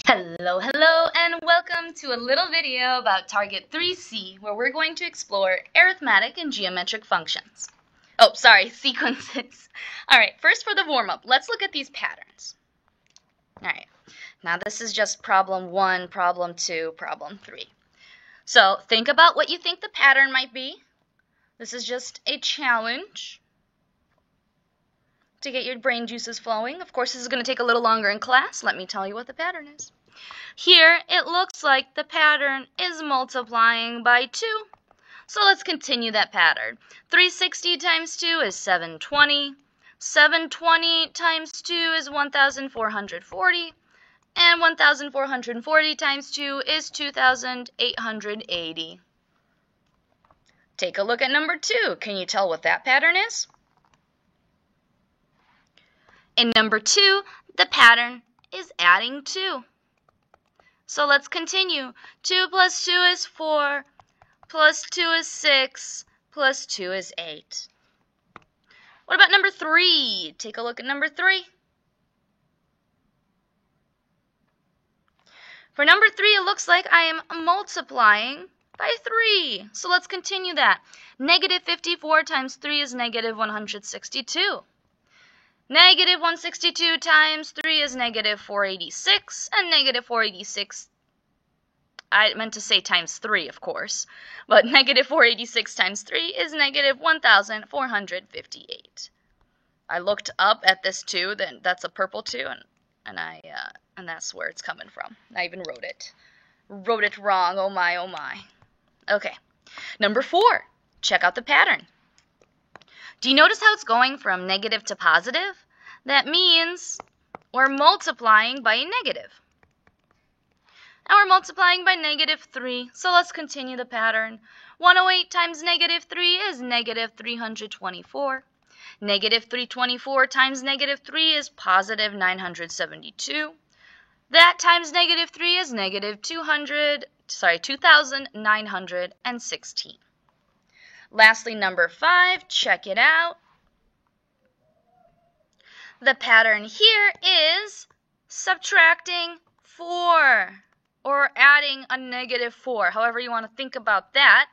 Hello, and welcome to a little video about Target 3C, where we're going to explore arithmetic and geometric functions. Oh, sorry, sequences. All right, first for the warm-up, let's look at these patterns. All right, now this is just problem 1, problem 2, problem 3. So think about what you think the pattern might be. This is just a challenge to get your brain juices flowing. Of course, this is going to take a little longer in class. Let me tell you what the pattern is. Here, it looks like the pattern is multiplying by 2. So let's continue that pattern. 360 times 2 is 720. 720 times 2 is 1,440. And 1,440 times 2 is 2,880. Take a look at number 2. Can you tell what that pattern is? In number 2, the pattern is adding 2. So let's continue. 2 plus 2 is 4, plus 2 is 6, plus 2 is 8. What about number 3? Take a look at number 3. For number 3, it looks like I am multiplying by 3. So let's continue that. Negative 54 times 3 is negative 162. Negative 162 times 3 is negative 486, and negative 486, I meant to say times 3, of course, but negative 486 times 3 is negative 1,458. I looked up at this 2, then that's a purple 2, and that's where it's coming from. I even wrote it. Wrote it wrong, oh my, oh my. Okay, number 4, check out the pattern. Do you notice how it's going from negative to positive? That means we're multiplying by a negative. Now we're multiplying by negative 3, so let's continue the pattern. 108 times negative 3 is negative 324. Negative 324 times negative 3 is positive 972. That times negative 3 is negative 2,916. Lastly, number 5, check it out. The pattern here is subtracting 4, or adding a negative 4, however you want to think about that.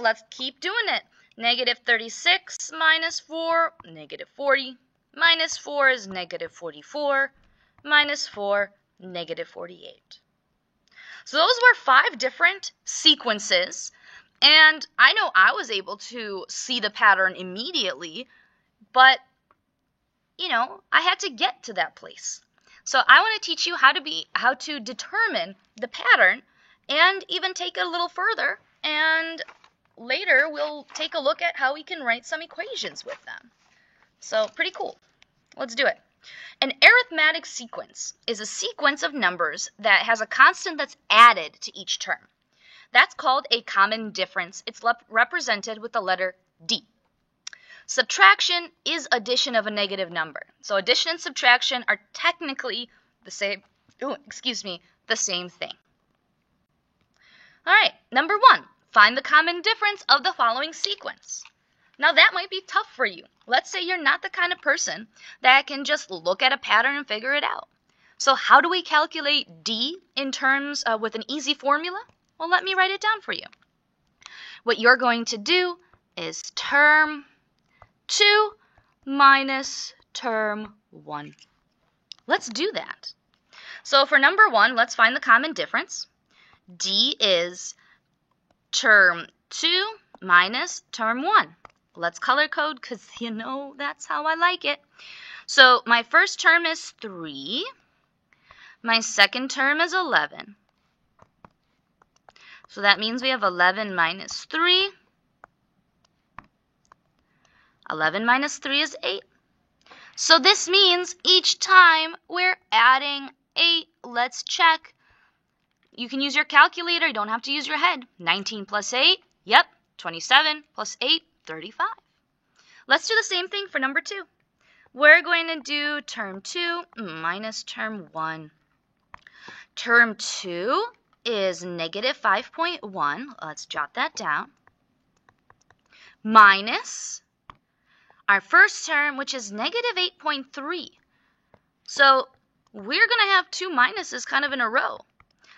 Let's keep doing it. Negative 36 minus 4, negative 40. Minus 4 is negative 44. Minus 4, negative 48. So those were 5 different sequences. And I know I was able to see the pattern immediately, but, I had to get to that place. So I want to teach you how to determine the pattern and even take it a little further. And later we'll take a look at how we can write some equations with them. So pretty cool. Let's do it. An arithmetic sequence is a sequence of numbers that has a constant that's added to each term. That's called a common difference. It's represented with the letter D. Subtraction is addition of a negative number. So addition and subtraction are technically the same thing. All right, number 1, find the common difference of the following sequence. Now that might be tough for you. Let's say you're not the kind of person that can just look at a pattern and figure it out. So how do we calculate D in terms with an easy formula? Well, let me write it down for you. What you're going to do is term 2 minus term 1. Let's do that. So for number 1, let's find the common difference. D is term 2 minus term 1. Let's color code because that's how I like it. So my first term is 3. My second term is 11. So that means we have 11 minus 3. 11 minus 3 is 8. So this means each time we're adding 8. Let's check. You can use your calculator. You don't have to use your head. 19 plus 8. Yep. 27 plus 8. 35. Let's do the same thing for number 2. We're going to do term 2 minus term 1. Term 2 is negative 5.1. Let's jot that down. Minus our first term, which is negative 8.3. So we're going to have two minuses kind of in a row.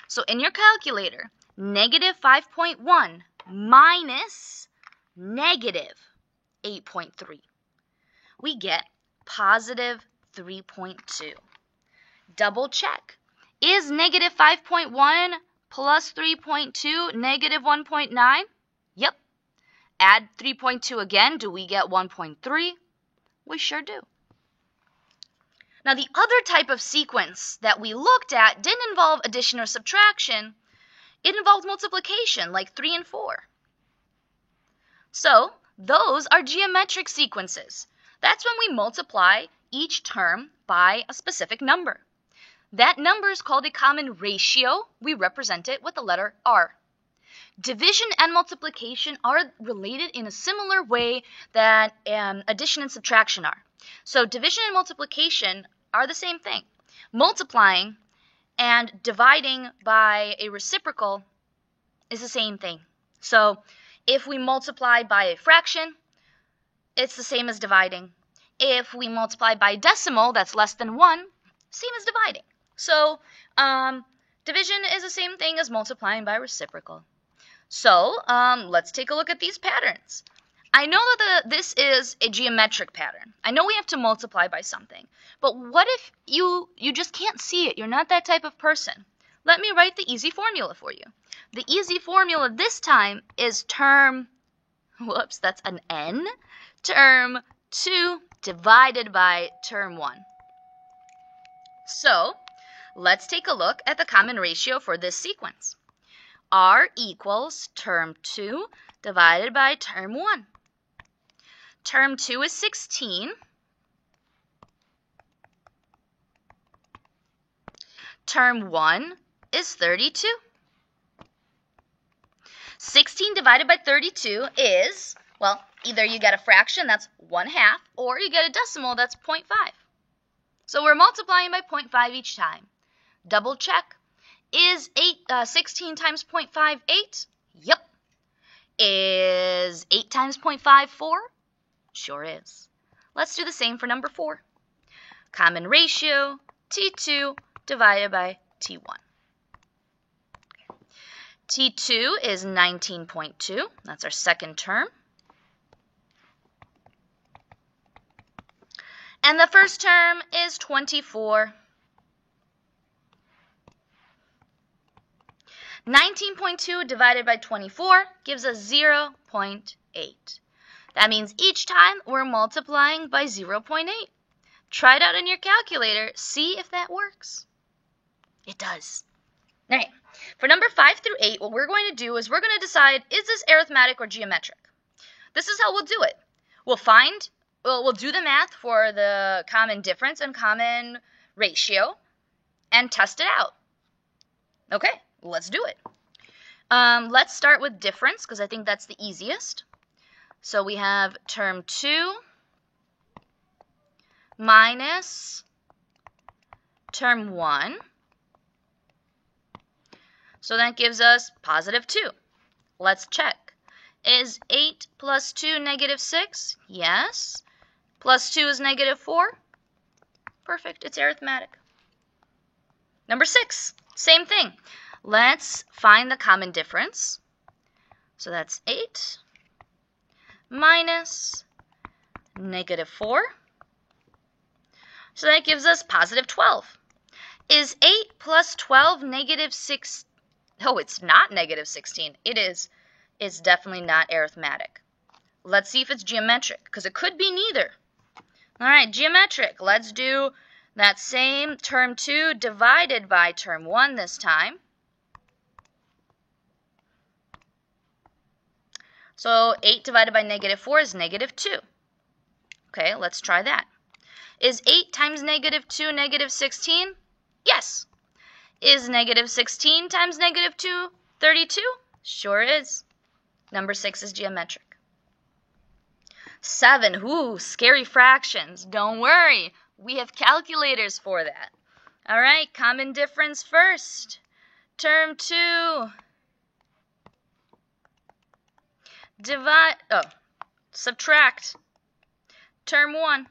So in your calculator, negative 5.1 minus negative 8.3. We get positive 3.2. Double check. Is negative 5.1 plus 3.2 negative 1.9? Yep. Add 3.2 again. Do we get 1.3? We sure do. Now, the other type of sequence that we looked at didn't involve addition or subtraction. It involved multiplication, like 3 and 4. So, those are geometric sequences. That's when we multiply each term by a specific number. That number is called a common ratio. We represent it with the letter R. Division and multiplication are related in a similar way that addition and subtraction are. So division and multiplication are the same thing. Multiplying and dividing by a reciprocal is the same thing. So if we multiply by a fraction, it's the same as dividing. If we multiply by a decimal that's less than 1, same as dividing. So division is the same thing as multiplying by reciprocal. So let's take a look at these patterns. I know that this is a geometric pattern. I know we have to multiply by something. But what if you just can't see it? You're not that type of person. Let me write the easy formula for you. The easy formula this time is term, whoops, that's an n, term 2 divided by term 1. So let's take a look at the common ratio for this sequence. R equals term 2 divided by term 1. Term 2 is 16. Term 1 is 32. 16 divided by 32 is, well, either you get a fraction, that's 1/2, or you get a decimal, that's 0.5. So we're multiplying by 0.5 each time. Double check. Is 16 times 0.5 8? Yep. Is 8 times 0.5 4? Sure is. Let's do the same for number 4. Common ratio, T2 divided by T1. T2 is 19.2. That's our second term. And the first term is 24. 19.2 divided by 24 gives us 0.8. That means each time we're multiplying by 0.8. Try it out on your calculator. See if that works. It does. All right. For number 5 through 8, what we're going to do is we're going to decide, is this arithmetic or geometric? This is how we'll do it. We'll do the math for the common difference and common ratio and test it out. Okay, let's do it. Let's start with difference because I think that's the easiest. So we have term 2 minus term 1. So that gives us positive 2. Let's check. Is 8 plus 2 negative 6? Yes. Plus 2 is negative 4? Perfect. It's arithmetic. Number 6. Same thing. Let's find the common difference. So that's 8 minus negative 4. So that gives us positive 12. Is 8 plus 12 negative 6? No, it's not negative 16. It is. It's definitely not arithmetic. Let's see if it's geometric, because it could be neither. All right, geometric. Let's do that same term 2 divided by term 1 this time. So 8 divided by negative 4 is negative 2. Okay, let's try that. Is 8 times negative 2 negative 16? Yes. Is negative 16 times negative 2 32? Sure is. Number 6 is geometric. 7. Ooh, scary fractions. Don't worry. We have calculators for that. All right, common difference first. Term 2. Subtract term 1.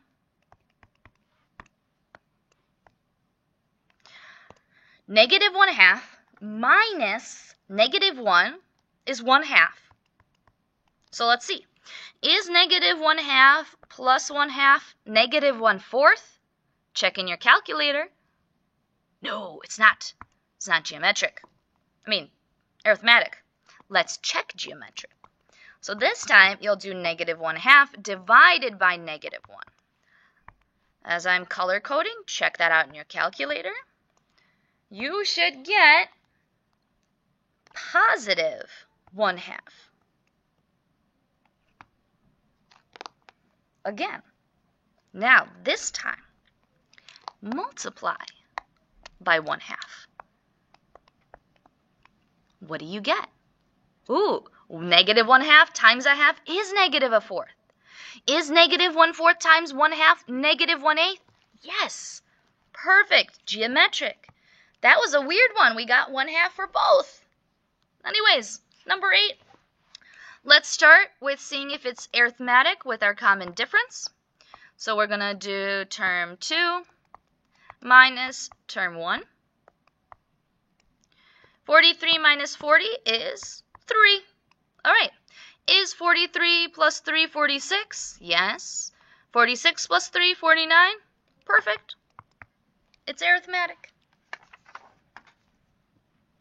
Negative 1/2 minus negative 1 is 1/2. So let's see. Is negative 1/2 plus 1/2 negative 1/4? Check in your calculator. No, it's not. It's not geometric. I mean, arithmetic. Let's check geometric. So this time, you'll do negative 1/2 divided by negative 1. As I'm color coding, check that out in your calculator. You should get positive 1/2. Again. Now, this time, multiply by 1/2. What do you get? Ooh, negative 1/2 times 1/2 is negative 1/4. Is negative 1/4 times 1/2 negative 1/8? Yes. Perfect. Geometric. That was a weird one. We got 1/2 for both. Anyways, number 8. Let's start with seeing if it's arithmetic with our common difference. So we're going to do term 2 minus term 1. 43 minus 40 is 3. All right. Is 43 plus 3 46? Yes. 46 plus 3, 49? Perfect. It's arithmetic.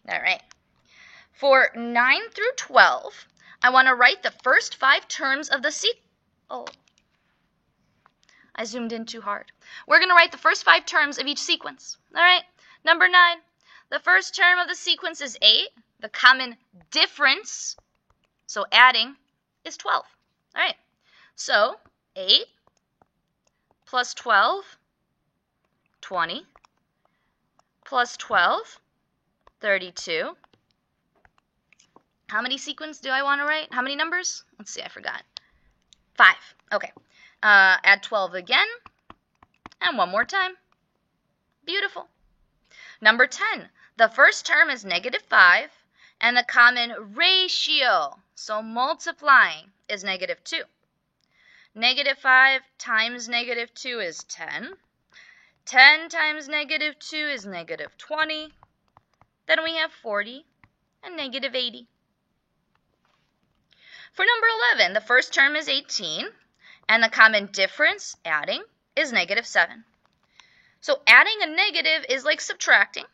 All right. For 9 through 12, I want to write the first 5 terms of the Oh, I zoomed in too hard. We're going to write the first 5 terms of each sequence. All right. Number 9. The first term of the sequence is 8. The common difference, so adding, is 12. All right. So 8 plus 12, 20, plus 12, 32. How many sequence do I want to write? How many numbers? Let's see, I forgot. 5. Okay. Add 12 again, and one more time. Beautiful. Number 10. The first term is negative 5, and the common ratio, so multiplying, is negative 2. Negative 5 times negative 2 is 10. 10 times negative 2 is negative 20. Then we have 40 and negative 80. For number 11, the first term is 18, and the common difference, adding, is negative 7. So adding a negative is like subtracting.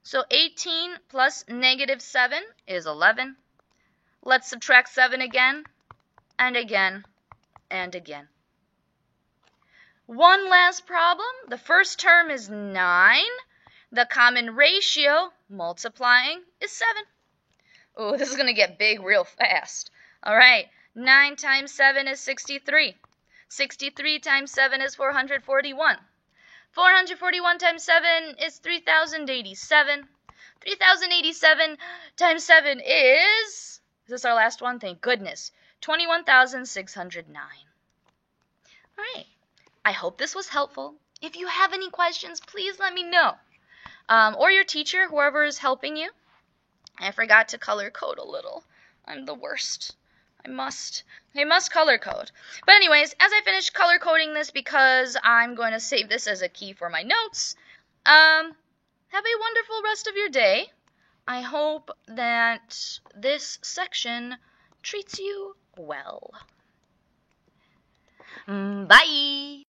So 18 plus negative 7 is 11. Let's subtract 7 again, and again, and again. One last problem. The first term is 9. The common ratio, multiplying, is 7. Oh, this is going to get big real fast. All right, 9 times 7 is 63. 63 times 7 is 441. 441 times 7 is 3,087. 3,087 times 7 is this our last one? Thank goodness. 21,609. All right. I hope this was helpful. If you have any questions, please let me know. Or your teacher, whoever is helping you. I forgot to color code a little. I'm the worst. I must color code. But anyways, as I finish color coding this, because I'm going to save this as a key for my notes, have a wonderful rest of your day. I hope that this section treats you well. Bye!